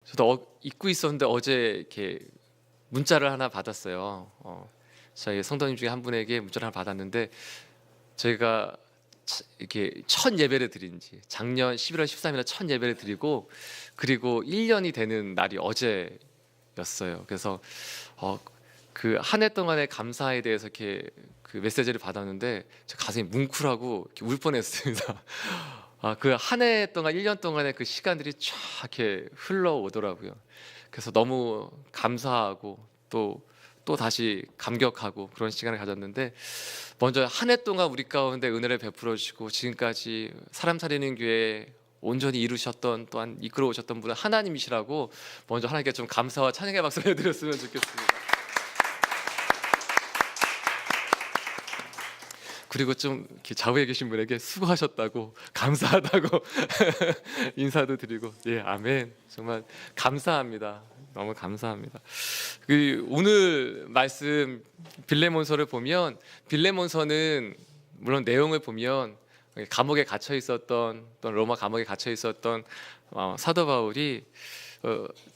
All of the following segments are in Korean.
저도 잊고 있었는데 어제 이렇게 문자를 하나 받았어요. 저희 성도님 중에 한 분에게 문자를 하나 받았는데, 저희가 이렇게 첫 예배를 드린 지 작년 11월 13일에 첫 예배를 드리고, 그리고 1년이 되는 날이 어제였어요. 그래서 그 한 해 동안의 감사에 대해서 이렇게 그 메시지를 받았는데 저 가슴이 뭉클하고 이렇게 울 뻔했습니다. 그 한 해 동안 1년 동안의 그 시간들이 쫙 이렇게 흘러오더라고요. 그래서 너무 감사하고 또 다시 감격하고 그런 시간을 가졌는데, 먼저 한 해 동안 우리 가운데 은혜를 베풀어 주시고 지금까지 사람 살리는 교회 온전히 이루셨던, 또한 이끌어 오셨던 분은 하나님이시라고 먼저 하나님께 좀 감사와 찬양의 박수를 드렸으면 좋겠습니다. 그리고 좀 이렇게 좌우에 계신 분에게 수고하셨다고, 감사하다고 인사도 드리고, 예, 아멘. 정말 감사합니다. 너무 감사합니다. 오늘 말씀 빌레몬서를 보면, 빌레몬서는 물론 내용을 보면 감옥에 갇혀 있었던, 또 로마 감옥에 갇혀 있었던 사도 바울이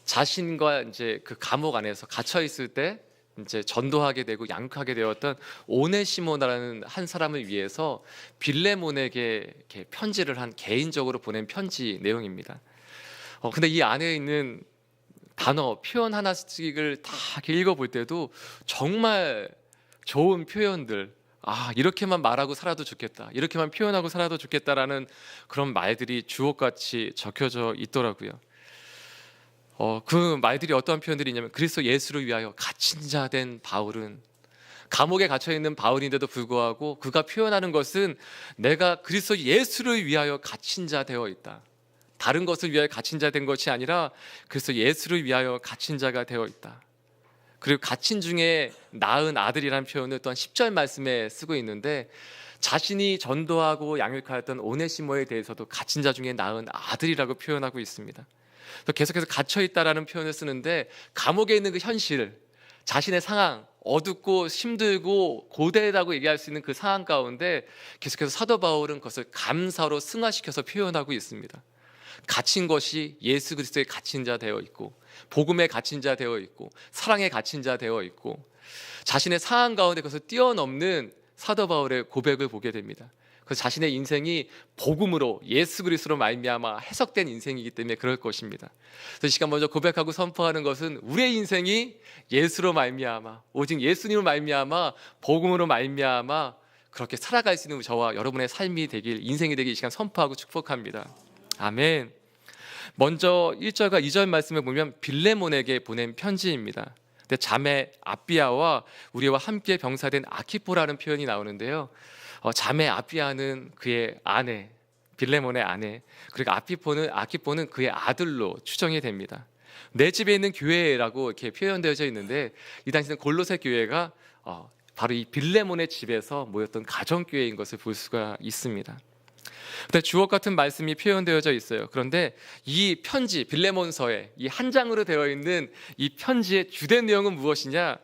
자신과 이제 그 감옥 안에서 갇혀 있을 때 이제 전도하게 되고 양육하게 되었던 오네시모라는 한 사람을 위해서 빌레몬에게 이렇게 편지를 한, 개인적으로 보낸 편지 내용입니다. 근데 이 안에 있는 단어, 표현 하나씩을 다 읽어볼 때도 정말 좋은 표현들, 이렇게만 말하고 살아도 좋겠다, 이렇게만 표현하고 살아도 좋겠다라는 그런 말들이 주옥같이 적혀져 있더라고요. 그 말들이 어떠한 표현들이 있냐면, 그리스도 예수를 위하여 갇힌 자 된 바울은, 감옥에 갇혀 있는 바울인데도 불구하고 그가 표현하는 것은 내가 그리스도 예수를 위하여 갇힌 자 되어 있다. 다른 것을 위하여 갇힌 자 된 것이 아니라 그리스도 예수를 위하여 갇힌 자가 되어 있다. 그리고 갇힌 중에 낳은 아들이라는 표현을 또한 10절 말씀에 쓰고 있는데, 자신이 전도하고 양육하였던 오네시모에 대해서도 갇힌 자 중에 낳은 아들이라고 표현하고 있습니다. 계속해서 갇혀있다라는 표현을 쓰는데, 감옥에 있는 그 현실, 자신의 상황, 어둡고 힘들고 고대하다고 얘기할 수 있는 그 상황 가운데 계속해서 사도 바울은 그것을 감사로 승화시켜서 표현하고 있습니다. 갇힌 것이 예수 그리스도의 갇힌 자 되어 있고, 복음의 갇힌 자 되어 있고, 사랑의 갇힌 자 되어 있고, 자신의 상황 가운데 그것을 뛰어넘는 사도 바울의 고백을 보게 됩니다. 그래서 자신의 인생이 복음으로, 예수 그리스도로 말미암아 해석된 인생이기 때문에 그럴 것입니다. 그래서 이 시간 먼저 고백하고 선포하는 것은, 우리의 인생이 예수로 말미암아, 오직 예수님으로 말미암아, 복음으로 말미암아 그렇게 살아갈 수 있는 저와 여러분의 삶이 되길, 인생이 되길 이 시간 선포하고 축복합니다. 아멘. 먼저 1절과 2절 말씀을 보면 빌레몬에게 보낸 편지입니다. 근데 자매 아비아와 우리와 함께 병사된 아키포라는 표현이 나오는데요. 자매 아비아는 그의 아내, 빌레몬의 아내, 그리고 아키포는 그의 아들로 추정이 됩니다. 내 집에 있는 교회라고 이렇게 표현되어져 있는데, 이 당시는 골로새 교회가 바로 이 빌레몬의 집에서 모였던 가정교회인 것을 볼 수가 있습니다. 근데 주옥 같은 말씀이 표현되어져 있어요. 그런데 이 편지, 빌레몬서에 이 한 장으로 되어 있는 이 편지의 주된 내용은 무엇이냐?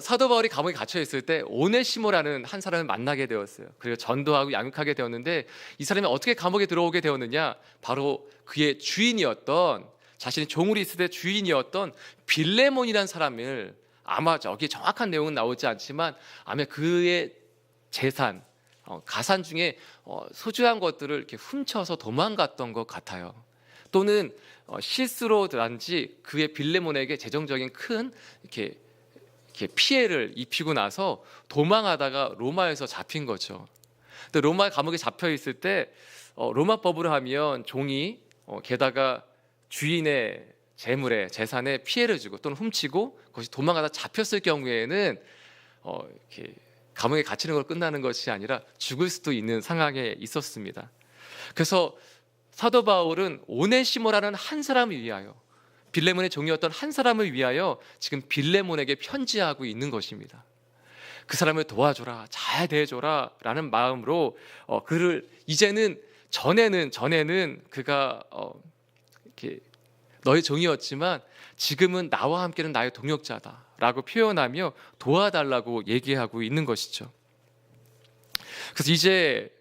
사도 바울이 감옥에 갇혀 있을 때 오네시모라는 한 사람을 만나게 되었어요. 그리고 전도하고 양육하게 되었는데, 이 사람이 어떻게 감옥에 들어오게 되었느냐? 바로 그의 주인이었던, 자신이 종으로 있을 때 주인이었던 빌레몬이라는 사람을, 아마 저기 정확한 내용은 나오지 않지만 아마 그의 재산, 가산 중에 소중한 것들을 이렇게 훔쳐서 도망갔던 것 같아요. 또는 실수로든지 그의 빌레몬에게 재정적인 큰 이렇게 피해를 입히고 나서 도망하다가 로마에서 잡힌 거죠. 근데 로마 감옥에 잡혀 있을 때 로마 법으로 하면 종이 게다가 주인의 재물에, 재산에 피해를 주고 또는 훔치고 그것이 도망가다 잡혔을 경우에는 이렇게 감옥에 갇히는 걸 끝나는 것이 아니라 죽을 수도 있는 상황에 있었습니다. 그래서 사도 바울은 오네시모라는 한 사람을 위하여, 빌레몬의 종이었던 한 사람을 위하여 지금 빌레몬에게 편지하고 있는 것입니다. 그 사람을 도와줘라, 잘 대해줘라 라는 마음으로 그를, 이제는 전에는 그가 이렇게 너의 종이었지만 지금은 나와 함께는 나의 동역자다 라고 표현하며 도와달라고 얘기하고 있는 것이죠. 그래서 이제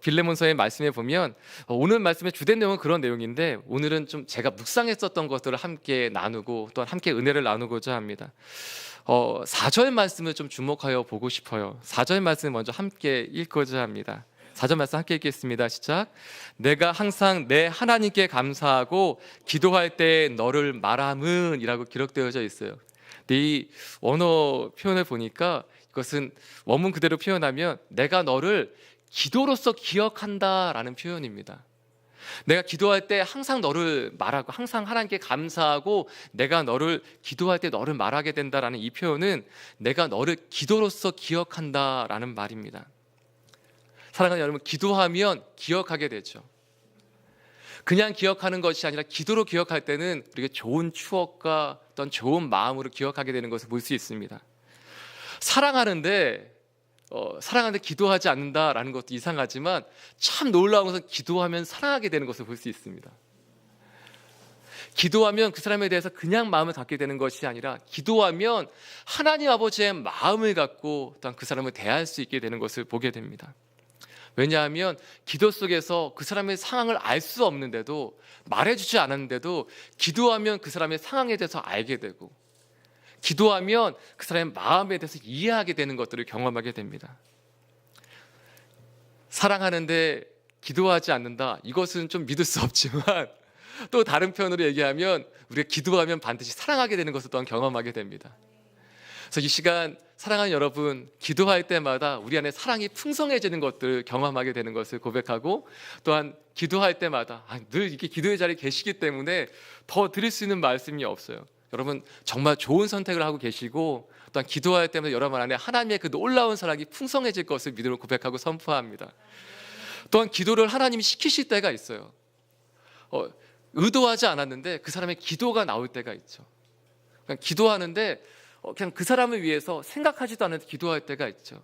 빌레몬서의 말씀에 보면 오늘 말씀의 주된 내용은 그런 내용인데 오늘은 좀 제가 묵상했었던 것들을 함께 나누고 또한 함께 은혜를 나누고자 합니다. 4절 말씀을 좀 주목하여 보고 싶어요. 4절 말씀 먼저 함께 읽고자 합니다. 4절 말씀 함께 읽겠습니다. 시작. 내가 항상 내 하나님께 감사하고 기도할 때 너를 말함은 이라고 기록되어져 있어요. 근데 이 원어 표현을 보니까 이것은 원문 그대로 표현하면 내가 너를 기도로서 기억한다라는 표현입니다. 내가 기도할 때 항상 너를 말하고 항상 하나님께 감사하고 내가 너를 기도할 때 너를 말하게 된다라는 이 표현은 내가 너를 기도로서 기억한다라는 말입니다. 사랑하는 여러분, 기도하면 기억하게 되죠. 그냥 기억하는 것이 아니라 기도로 기억할 때는 우리가 좋은 추억과 어떤 좋은 마음으로 기억하게 되는 것을 볼 수 있습니다. 사랑하는데 기도하지 않는다라는 것도 이상하지만 참 놀라운 것은 기도하면 사랑하게 되는 것을 볼 수 있습니다. 기도하면 그 사람에 대해서 그냥 마음을 갖게 되는 것이 아니라 기도하면 하나님 아버지의 마음을 갖고 또한 그 사람을 대할 수 있게 되는 것을 보게 됩니다. 왜냐하면 기도 속에서 그 사람의 상황을 알 수 없는데도 말해주지 않았는데도 기도하면 그 사람의 상황에 대해서 알게 되고 기도하면 그 사람의 마음에 대해서 이해하게 되는 것들을 경험하게 됩니다. 사랑하는데 기도하지 않는다. 이것은 좀 믿을 수 없지만 또 다른 편으로 얘기하면 우리가 기도하면 반드시 사랑하게 되는 것을 또한 경험하게 됩니다. 그래서 이 시간 사랑하는 여러분, 기도할 때마다 우리 안에 사랑이 풍성해지는 것들을 경험하게 되는 것을 고백하고 또한 기도할 때마다 늘 이렇게 기도의 자리에 계시기 때문에 더 드릴 수 있는 말씀이 없어요. 여러분 정말 좋은 선택을 하고 계시고 또한 기도할 때마다 여러분 안에 하나님의 그 놀라운 사랑이 풍성해질 것을 믿음으로 고백하고 선포합니다. 또한 기도를 하나님이 시키실 때가 있어요. 의도하지 않았는데 그 사람의 기도가 나올 때가 있죠. 그냥 기도하는데 그냥 그 사람을 위해서 생각하지도 않아도 기도할 때가 있죠.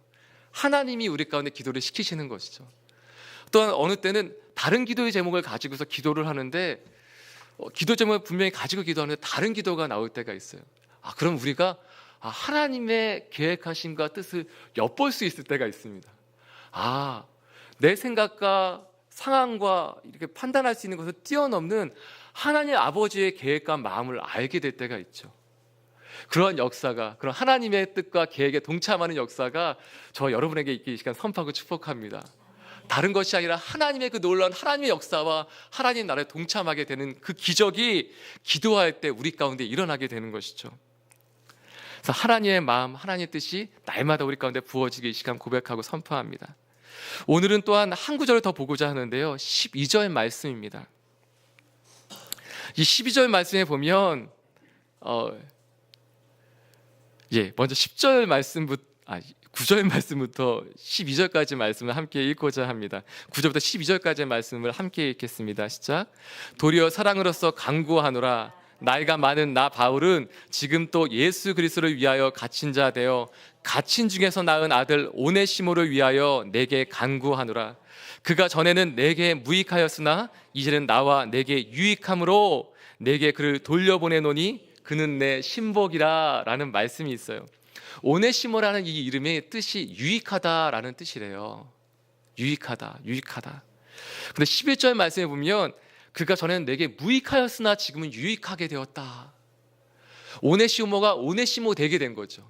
하나님이 우리 가운데 기도를 시키시는 것이죠. 또한 어느 때는 다른 기도의 제목을 가지고서 기도를 하는데 기도 제목을 분명히 가지고 기도하는데 다른 기도가 나올 때가 있어요. 그럼 우리가 하나님의 계획하심과 뜻을 엿볼 수 있을 때가 있습니다. 내 생각과 상황과 이렇게 판단할 수 있는 것을 뛰어넘는 하나님 아버지의 계획과 마음을 알게 될 때가 있죠. 그런 역사가, 그런 하나님의 뜻과 계획에 동참하는 역사가 저 여러분에게 있기 이 시간 선포하고 축복합니다. 다른 것이 아니라 하나님의 그 놀라운 하나님의 역사와 하나님 나라에 동참하게 되는 그 기적이 기도할 때 우리 가운데 일어나게 되는 것이죠. 그래서 하나님의 마음, 하나님의 뜻이 날마다 우리 가운데 부어지게 이 시간 고백하고 선포합니다. 오늘은 또한 한 구절을 더 보고자 하는데요, 12절 말씀입니다. 이 12절 말씀에 보면 먼저 10절 말씀부터 9절 말씀부터 12절까지 말씀을 함께 읽고자 합니다. 9절부터 12절까지의 말씀을 함께 읽겠습니다. 시작. 도리어 사랑으로서 간구하노라. 나이가 많은 나 바울은 지금 또 예수 그리스도를 위하여 갇힌 자 되어 갇힌 중에서 낳은 아들 오네시모를 위하여 내게 간구하노라. 그가 전에는 내게 무익하였으나 이제는 나와 내게 유익함으로 내게 그를 돌려보내노니 그는 내 신복이라 라는 말씀이 있어요. 오네시모라는 이 이름의 뜻이 유익하다라는 뜻이래요. 유익하다. 근데 11절 말씀에 보면 그가 전에는 내게 무익하였으나 지금은 유익하게 되었다. 오네시모가 오네시모 되게 된 거죠.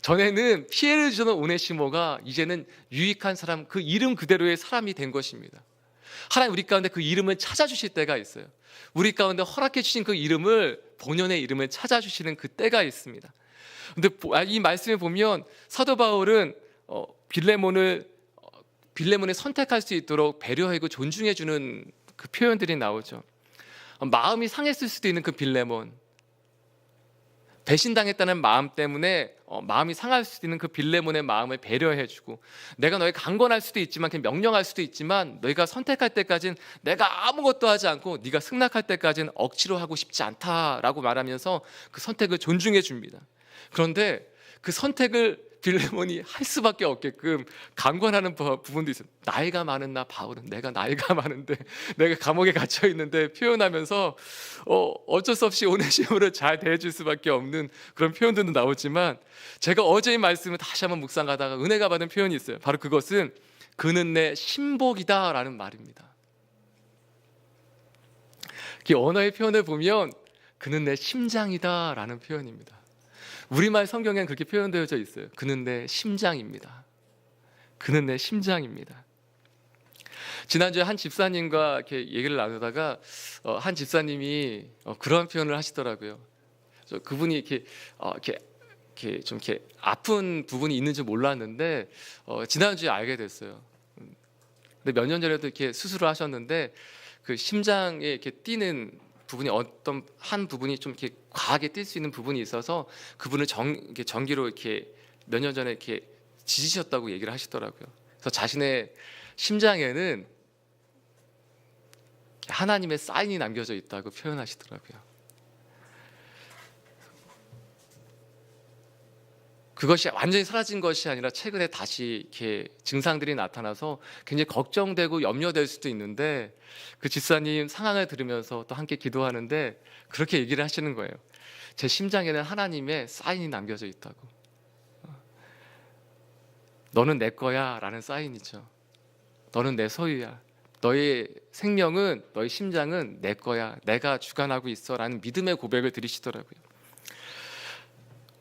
전에는 피해를 주는 오네시모가 이제는 유익한 사람, 그 이름 그대로의 사람이 된 것입니다. 하나님 우리 가운데 그 이름을 찾아주실 때가 있어요. 우리 가운데 허락해 주신 그 이름을, 본연의 이름을 찾아주시는 그 때가 있습니다. 근데 이 말씀에 보면 사도 바울은 빌레몬을 선택할 수 있도록 배려하고 존중해 주는 그 표현들이 나오죠. 마음이 상했을 수도 있는 그 빌레몬, 배신당했다는 마음 때문에 마음이 상할 수도 있는 그 빌레몬의 마음을 배려해주고, 내가 너에게 강권할 수도 있지만, 그냥 명령할 수도 있지만, 너희가 선택할 때까지는 내가 아무것도 하지 않고 네가 승낙할 때까지는 억지로 하고 싶지 않다라고 말하면서 그 선택을 존중해 줍니다. 그런데 그 선택을 빌레몬이 할 수밖에 없게끔 강권하는 부분도 있어요. 나이가 많은 나 바울은, 내가 나이가 많은데 내가 감옥에 갇혀 있는데 표현하면서 어쩔 수 없이 오네시모를 잘 대해줄 수밖에 없는 그런 표현들도 나오지만, 제가 어제 이 말씀을 다시 한번 묵상하다가 은혜가 받은 표현이 있어요. 바로 그것은 그는 내 신복이다라는 말입니다. 이 언어의 표현을 보면 그는 내 심장이다라는 표현입니다. 우리말 성경에는 그렇게 표현되어져 있어요. 그는 내 심장입니다. 그는 내 심장입니다. 지난주에 한 집사님과 이렇게 얘기를 나누다가 한 집사님이 그런 표현을 하시더라고요. 그분이 이렇게 좀 이렇게 아픈 부분이 있는 줄 몰랐는데 지난주에 알게 됐어요. 근데 몇 년 전에도 이렇게 수술을 하셨는데 그 심장에 이렇게 뛰는 부분이 어떤 한 부분이 좀 이렇게 과하게 뛸 수 있는 부분이 있어서 그분을 이렇게 전기로 이렇게 몇 년 전에 이렇게 지지셨다고 얘기를 하시더라고요. 그래서 자신의 심장에는 하나님의 사인이 남겨져 있다고 표현하시더라고요. 그것이 완전히 사라진 것이 아니라 최근에 다시 이렇게 증상들이 나타나서 굉장히 걱정되고 염려될 수도 있는데 그 집사님 상황을 들으면서 또 함께 기도하는데 그렇게 얘기를 하시는 거예요. 제 심장에는 하나님의 사인이 남겨져 있다고. 너는 내 거야 라는 사인이죠. 너는 내 소유야. 너의 생명은, 너의 심장은 내 거야. 내가 주관하고 있어 라는 믿음의 고백을 드리시더라고요.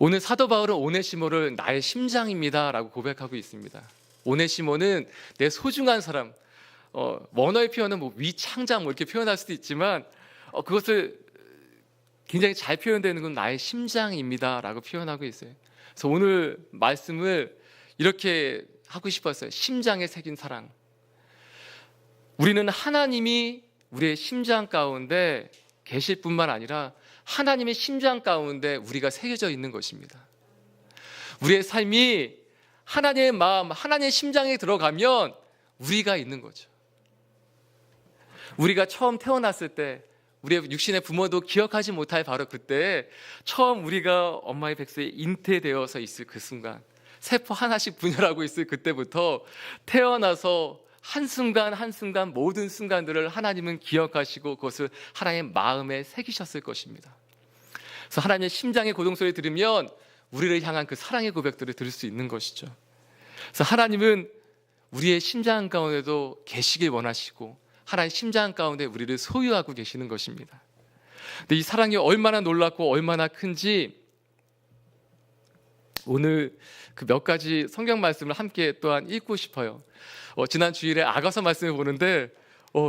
오늘 사도 바울은 오네시모를 나의 심장입니다 라고 고백하고 있습니다. 오네시모는 내 소중한 사람, 원어의 표현은 뭐 위창장 뭐 이렇게 표현할 수도 있지만 그것을 굉장히 잘 표현되는 건 나의 심장입니다 라고 표현하고 있어요. 그래서 오늘 말씀을 이렇게 하고 싶었어요. 심장에 새긴 사랑. 우리는 하나님이 우리의 심장 가운데 계실 뿐만 아니라 하나님의 심장 가운데 우리가 새겨져 있는 것입니다. 우리의 삶이 하나님의 마음, 하나님의 심장에 들어가면 우리가 있는 거죠. 우리가 처음 태어났을 때 우리의 육신의 부모도 기억하지 못할 바로 그때 처음 우리가 엄마의 백수에 잉태되어서 있을 그 순간, 세포 하나씩 분열하고 있을 그때부터 태어나서 한순간 한순간 모든 순간들을 하나님은 기억하시고 그것을 하나님의 마음에 새기셨을 것입니다. 그래서 하나님의 심장의 고동소리를 들으면 우리를 향한 그 사랑의 고백들을 들을 수 있는 것이죠. 그래서 하나님은 우리의 심장 가운데도 계시길 원하시고 하나님의 심장 가운데 우리를 소유하고 계시는 것입니다. 근데 이 사랑이 얼마나 놀랍고 얼마나 큰지 오늘 그 몇 가지 성경 말씀을 함께 또한 읽고 싶어요. 지난 주일에 아가서 말씀을 보는데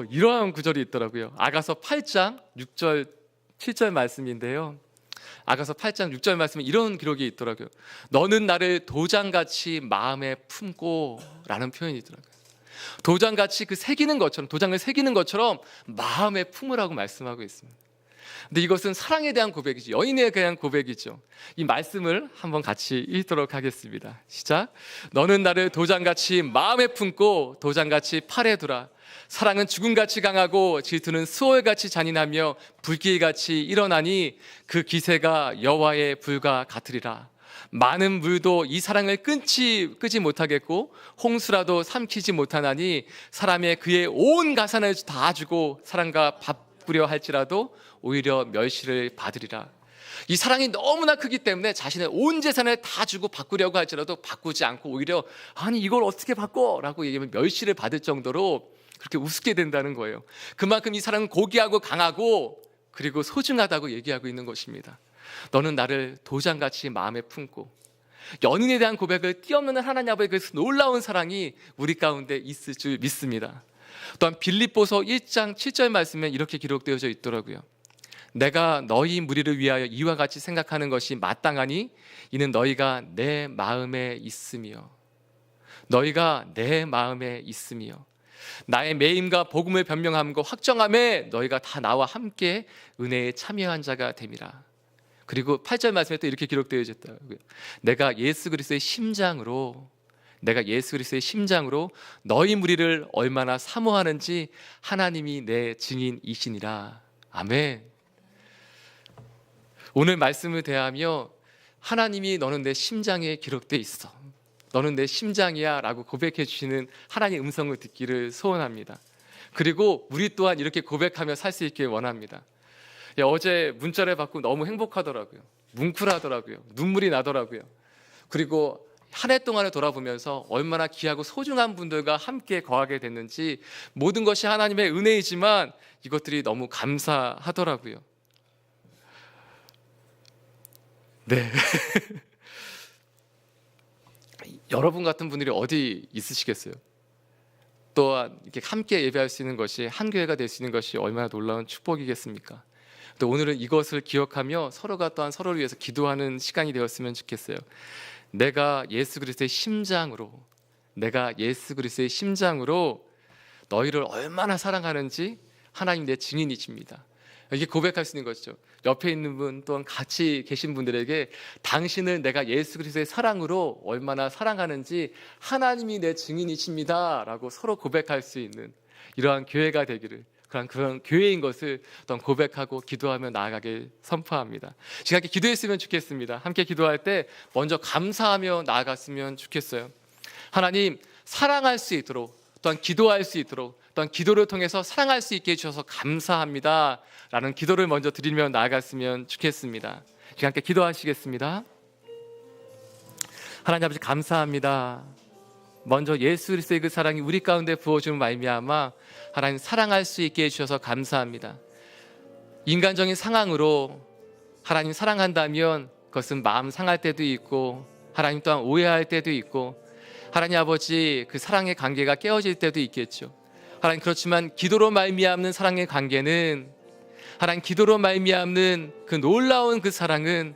이러한 구절이 있더라고요. 아가서 8장 6절 7절 말씀인데요. 아가서 8장 6절 말씀에 이런 기록이 있더라고요. 너는 나를 도장같이 마음에 품고 라는 표현이 있더라고요. 도장같이 그 새기는 것처럼, 도장을 새기는 것처럼 마음에 품으라고 말씀하고 있습니다. 근데 이것은 사랑에 대한 고백이죠. 연인에 대한 고백이죠. 이 말씀을 한번 같이 읽도록 하겠습니다. 시작. 너는 나를 도장같이 마음에 품고 도장같이 팔에 두라. 사랑은 죽음같이 강하고 질투는 수월같이 잔인하며 불길같이 일어나니 그 기세가 여호와의 불과 같으리라. 많은 물도 이 사랑을 끄지 못하겠고 홍수라도 삼키지 못하나니 사람의 그의 온 가산을 다 주고 사랑과 바꾸려 할지라도 오히려 멸시를 받으리라. 이 사랑이 너무나 크기 때문에 자신의 온 재산을 다 주고 바꾸려고 할지라도 바꾸지 않고 오히려 아니 이걸 어떻게 바꿔? 라고 얘기하면 멸시를 받을 정도로 그렇게 우습게 된다는 거예요. 그만큼 이 사랑은 고귀하고 강하고 그리고 소중하다고 얘기하고 있는 것입니다. 너는 나를 도장같이 마음에 품고 연인에 대한 고백을 뛰어넘는 하나님 아버지의 그 놀라운 사랑이 우리 가운데 있을 줄 믿습니다. 또한 빌립보서 1장 7절 말씀에 이렇게 기록되어져 있더라고요. 내가 너희 무리를 위하여 이와 같이 생각하는 것이 마땅하니 이는 너희가 내 마음에 있으며 너희가 내 마음에 있으며 나의 매임과 복음을 변명함과 확정함에 너희가 다 나와 함께 은혜에 참여한 자가 됨이라. 그리고 8절 말씀에 또 이렇게 기록되어져 있다고요. 내가 예수 그리스도의 심장으로 너희 무리를 얼마나 사모하는지 하나님이 내 증인이시니라. 아멘. 오늘 말씀을 대하며 하나님이 너는 내 심장에 기록되어 있어, 너는 내 심장이야 라고 고백해 주시는 하나님의 음성을 듣기를 소원합니다. 그리고 우리 또한 이렇게 고백하며 살 수 있길 원합니다. 어제 문자를 받고 너무 행복하더라고요. 뭉클하더라고요. 눈물이 나더라고요. 그리고 한 해 동안을 돌아보면서 얼마나 귀하고 소중한 분들과 함께 거하게 됐는지, 모든 것이 하나님의 은혜이지만 이것들이 너무 감사하더라고요. 네. 여러분 같은 분들이 어디 있으시겠어요? 또한 이렇게 함께 예배할 수 있는 것이, 한 교회가 될 수 있는 것이 얼마나 놀라운 축복이겠습니까? 또 오늘은 이것을 기억하며 서로가 또한 서로를 위해서 기도하는 시간이 되었으면 좋겠어요. 내가 예수 그리스도의 심장으로 너희를 얼마나 사랑하는지 하나님 내 증인이십니다. 이게 고백할 수 있는 것이죠. 옆에 있는 분 또한 같이 계신 분들에게 당신을 내가 예수 그리스도의 사랑으로 얼마나 사랑하는지 하나님이 내 증인이십니다 라고 서로 고백할 수 있는 이러한 교회가 되기를, 그런 교회인 것을 또한 고백하고 기도하며 나아가길 선포합니다. 제가 함께 기도했으면 좋겠습니다. 함께 기도할 때 먼저 감사하며 나아갔으면 좋겠어요. 하나님, 사랑할 수 있도록, 또한 기도할 수 있도록, 또한 기도를 통해서 사랑할 수 있게 해주셔서 감사합니다 라는 기도를 먼저 드리며 나아갔으면 좋겠습니다. 제가 함께 기도하시겠습니다. 하나님 아버지, 감사합니다. 먼저 예수 그리스도의 그 사랑이 우리 가운데 부어주는 말미암아 하나님 사랑할 수 있게 해주셔서 감사합니다. 인간적인 상황으로 하나님 사랑한다면 그것은 마음 상할 때도 있고, 하나님 또한 오해할 때도 있고, 하나님 아버지 그 사랑의 관계가 깨어질 때도 있겠죠. 하나님, 그렇지만 기도로 말미암는 사랑의 관계는, 하나님 기도로 말미암는 그 놀라운 그 사랑은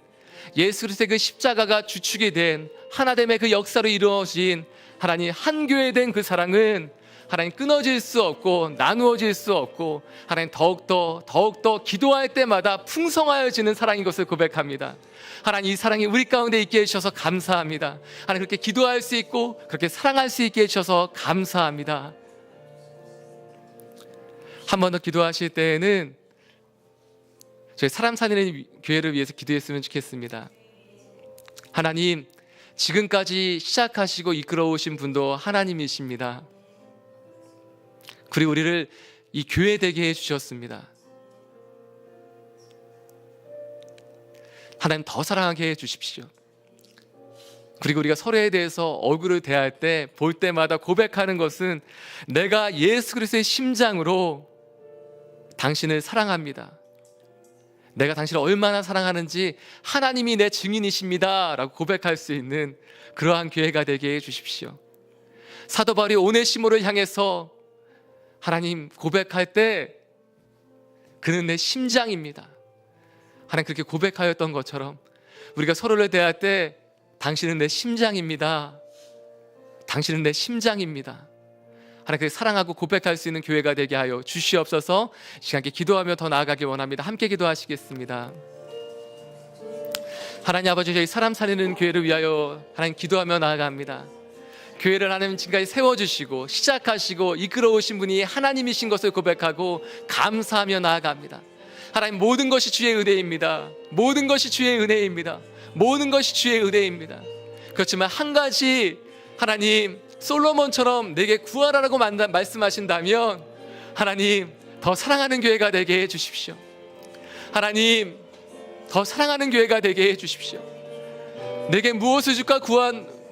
예수 그리스도의 그 십자가가 주축이 된 하나됨의 그 역사로 이루어진 하나님 한 교회 된 그 사랑은 하나님 끊어질 수 없고 나누어질 수 없고, 하나님 더욱더 기도할 때마다 풍성하여지는 사랑인 것을 고백합니다. 하나님, 이 사랑이 우리 가운데 있게 해주셔서 감사합니다. 하나님, 그렇게 기도할 수 있고 그렇게 사랑할 수 있게 해주셔서 감사합니다. 한 번 더 기도하실 때에는 저희 사람 살리는 교회를 위해서 기도했으면 좋겠습니다. 하나님, 지금까지 시작하시고 이끌어 오신 분도 하나님이십니다. 그리고 우리를 이 교회 되게 해주셨습니다. 하나님, 더 사랑하게 해주십시오. 그리고 우리가 서로에 대해서 얼굴을 대할 때, 볼 때마다 고백하는 것은 내가 예수 그리스도의 심장으로 당신을 사랑합니다. 내가 당신을 얼마나 사랑하는지 하나님이 내 증인이십니다 라고 고백할 수 있는 그러한 교회가 되게 해주십시오. 사도 바울이 오네시모를 향해서 하나님 고백할 때 그는 내 심장입니다, 하나님 그렇게 고백하였던 것처럼 우리가 서로를 대할 때 당신은 내 심장입니다, 당신은 내 심장입니다, 하나님 사랑하고 고백할 수 있는 교회가 되게 하여 주시옵소서. 시간께 기도하며 더 나아가기 원합니다. 함께 기도하시겠습니다. 하나님 아버지, 저희 사람 살리는 교회를 위하여 하나님 기도하며 나아갑니다. 교회를 하나님 지금까지 세워주시고 시작하시고 이끌어 오신 분이 하나님이신 것을 고백하고 감사하며 나아갑니다. 하나님, 모든 것이 주의 은혜입니다. 모든 것이 주의 은혜입니다. 모든 것이 주의 은혜입니다. 그렇지만 한 가지, 하나님 솔로몬처럼 내게 구하라고 말씀하신다면 하나님, 더 사랑하는 교회가 되게 해주십시오. 하나님, 더 사랑하는 교회가 되게 해주십시오. 내게 무엇을 줄까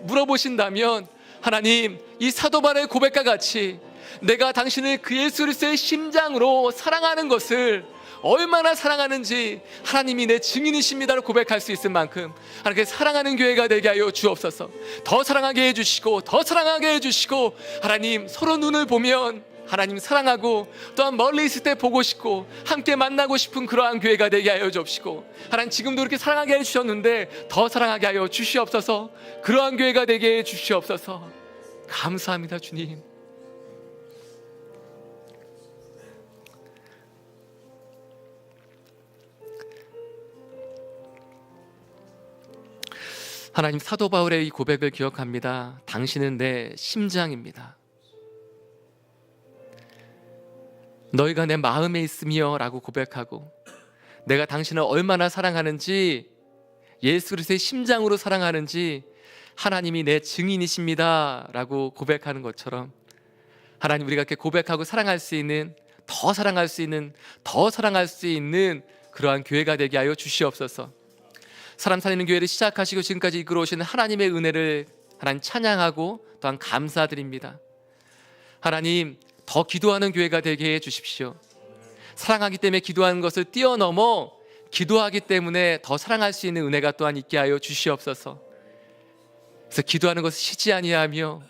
물어보신다면 하나님, 이 사도 바울의 고백과 같이 내가 당신을 그 예수 그리스도의 심장으로 사랑하는 것을 얼마나 사랑하는지 하나님이 내 증인이십니다를 고백할 수 있을 만큼 하나님께 사랑하는 교회가 되게 하여 주옵소서. 더 사랑하게 해주시고 더 사랑하게 해주시고, 하나님 서로 눈을 보면 하나님 사랑하고 또한 멀리 있을 때 보고 싶고 함께 만나고 싶은 그러한 교회가 되게 하여 주옵시고, 하나님 지금도 그렇게 사랑하게 해주셨는데 더 사랑하게 하여 주시옵소서. 그러한 교회가 되게 해 주시옵소서. 감사합니다 주님. 하나님, 사도 바울의 이 고백을 기억합니다. 당신은 내 심장입니다. 너희가 내 마음에 있으며 라고 고백하고, 내가 당신을 얼마나 사랑하는지, 예수 그리스도의 심장으로 사랑하는지 하나님이 내 증인이십니다 라고 고백하는 것처럼, 하나님 우리가 이렇게 고백하고 사랑할 수 있는, 더 사랑할 수 있는, 더 사랑할 수 있는 그러한 교회가 되게 하여 주시옵소서. 사람 살리는 교회를 시작하시고 지금까지 이끌어 오시는 하나님의 은혜를 하나님 찬양하고 또한 감사드립니다. 하나님, 더 기도하는 교회가 되게 해 주십시오. 사랑하기 때문에 기도하는 것을 뛰어넘어 기도하기 때문에 더 사랑할 수 있는 은혜가 또한 있게 하여 주시옵소서. 그래서 기도하는 것을 쉬지 아니하며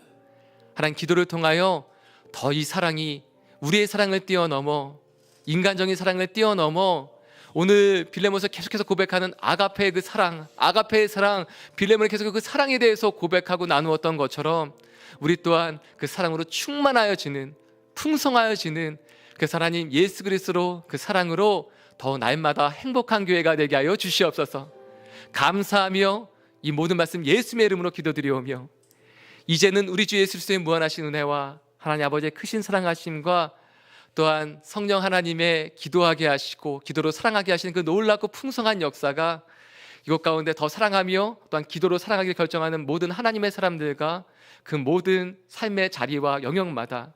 하나님, 기도를 통하여 더 이 사랑이 우리의 사랑을 뛰어넘어, 인간적인 사랑을 뛰어넘어 오늘 빌레몬에서 계속해서 고백하는 아가페의 그 사랑, 아가페의 사랑, 빌레몬이 계속 그 사랑에 대해서 고백하고 나누었던 것처럼 우리 또한 그 사랑으로 충만하여지는, 풍성하여지는 그 하나님 예수 그리스도로 그 사랑으로 더 날마다 행복한 교회가 되게 하여 주시옵소서. 감사하며 이 모든 말씀 예수님의 이름으로 기도드리오며, 이제는 우리 주 예수 그리스도의 무한하신 은혜와 하나님 아버지의 크신 사랑하심과 또한 성령 하나님의 기도하게 하시고 기도로 사랑하게 하시는 그 놀랍고 풍성한 역사가 이곳 가운데 더 사랑하며 또한 기도로 사랑하기를 결정하는 모든 하나님의 사람들과 그 모든 삶의 자리와 영역마다,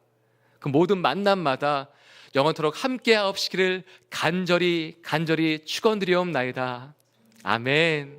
그 모든 만남마다 영원토록 함께하옵시기를 간절히 축원드리옵나이다. 아멘.